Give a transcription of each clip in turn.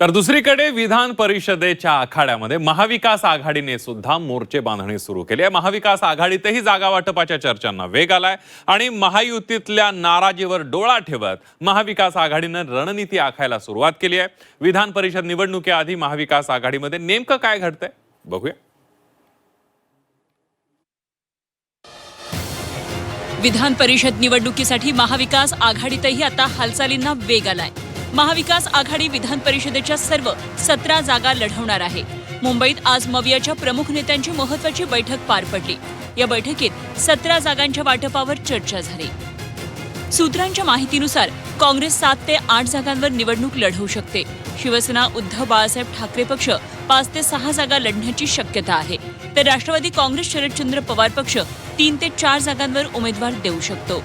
तर दुसरीकडे विधान परिषदेच्या आखाड्यामध्ये महाविकास आघाडीने सुद्धा मोर्चे बांधणी सुरू केली आहे। महाविकास आघाडीतही जागा वाटपाच्या चर्चांना वेग आलाय आणि महायुतीतल्या नाराजीवर डोळा ठेवत महाविकास आघाडीने रणनीती आखायला सुरुवात केली आहे। विधान परिषद निवडणुकीआधी महाविकास आघाडीमध्ये नेमकं काय घडतंय बघूया। विधान परिषद निवडणुकीसाठी महाविकास आघाडीतही आता हालचालींना वेग आलाय। महाविकास आघाडी विधान परिषदेच्या सर्व 17 जागा लढवणार आहे। मुंबईत आज मवियाच्या प्रमुख नेत्यांची महत्त्वाची बैठक पार पडली। या बैठकीत 17 जागांच्या वाटपावर चर्चा झाली। सूत्रांच्या माहितीनुसार काँग्रेस 7 ते 8 जागांवर निवडणूक लढवू शकते। शिवसेना उद्धव बाळासाहेब ठाकरे पक्ष 5 ते 6 जागा लढण्याची शक्यता आहे, तर राष्ट्रवादी काँग्रेस शरदचंद्र पवार पक्ष 3 ते 4 जागांवर उमेदवार देऊ शकतो।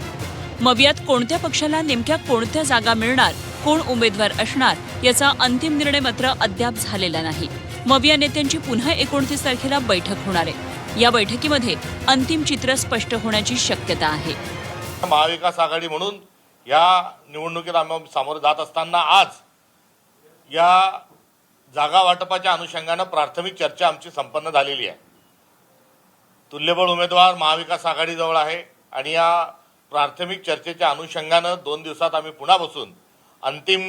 मवियात कोणत्या पक्षाला नेमक्या कोणत्या जागा मिळणार, कोण उमेदवार असणार याचा अंतिम निर्णय मात्र अद्याप झालेला नाही। मविया नेत्यांची पुन्हा 29 तारखेला बैठक होणार आहे। या बैठकीमध्ये अंतिम चित्र स्पष्ट होण्याची शक्यता आहे। महाविकास आघाडी म्हणून या निवडणुकीत आम्ही सामोरे जात असताना आज या जागा वाटपाच्या अनुषंगाने प्राथमिक चर्चा आमची संपन्न झालेली आहे। तुल्यबळ उमेदवार महाविकास आघाडीजवळ आहे आणि या प्राथमिक चर्चेच्या अनुषंगाने 2 दिवसात आम्ही पुन्हा बसून अंतिम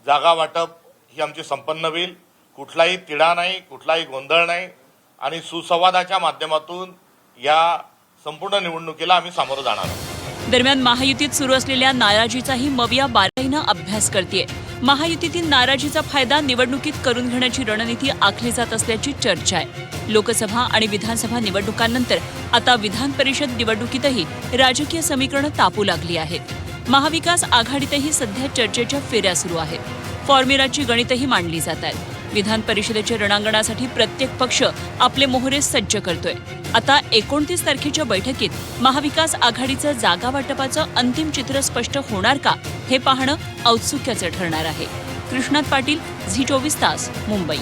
जागा वाटप ही आमची संपन्न होईल। कुठलाही तिढा नाही, कुठलाही गोंधळ नाही आणि सुसंवादाच्या माध्यमातून या संपूर्ण निवडणुकीला आम्ही सामोरं जाणार आहोत। दरम्यान महायुतीत सुरू असलेल्या नाराजीचाही मविया बारकाईनं अभ्यास करतेय। महायुतीतील नाराजीचा फायदा निवडणुकीत करून घेण्याची रणनीती आखली जात असल्याची चर्चा आहे। लोकसभा आणि विधानसभा निवडणुकांनंतर आता विधान परिषद निवडणुकीतही राजकीय समीकरणं तापू लागली आहेत। महाविकास आघाडीतही सध्या चर्चेच्या फेऱ्या सुरू आहेत। फॉर्म्युलाची गणितही मांडली जात आहेत। विधान परिषदेच्या रणांगणासाठी प्रत्येक पक्ष आपले मोहरे सज्ज करतोय। आता 29 तारखेच्या बैठकीत महाविकास आघाडीचं जागा वाटपाचं अंतिम चित्र स्पष्ट होणार का हे पाहणं औत्सुक्याचं ठरणार आहे। कृष्णात पाटील, झी 24 तास, मुंबई।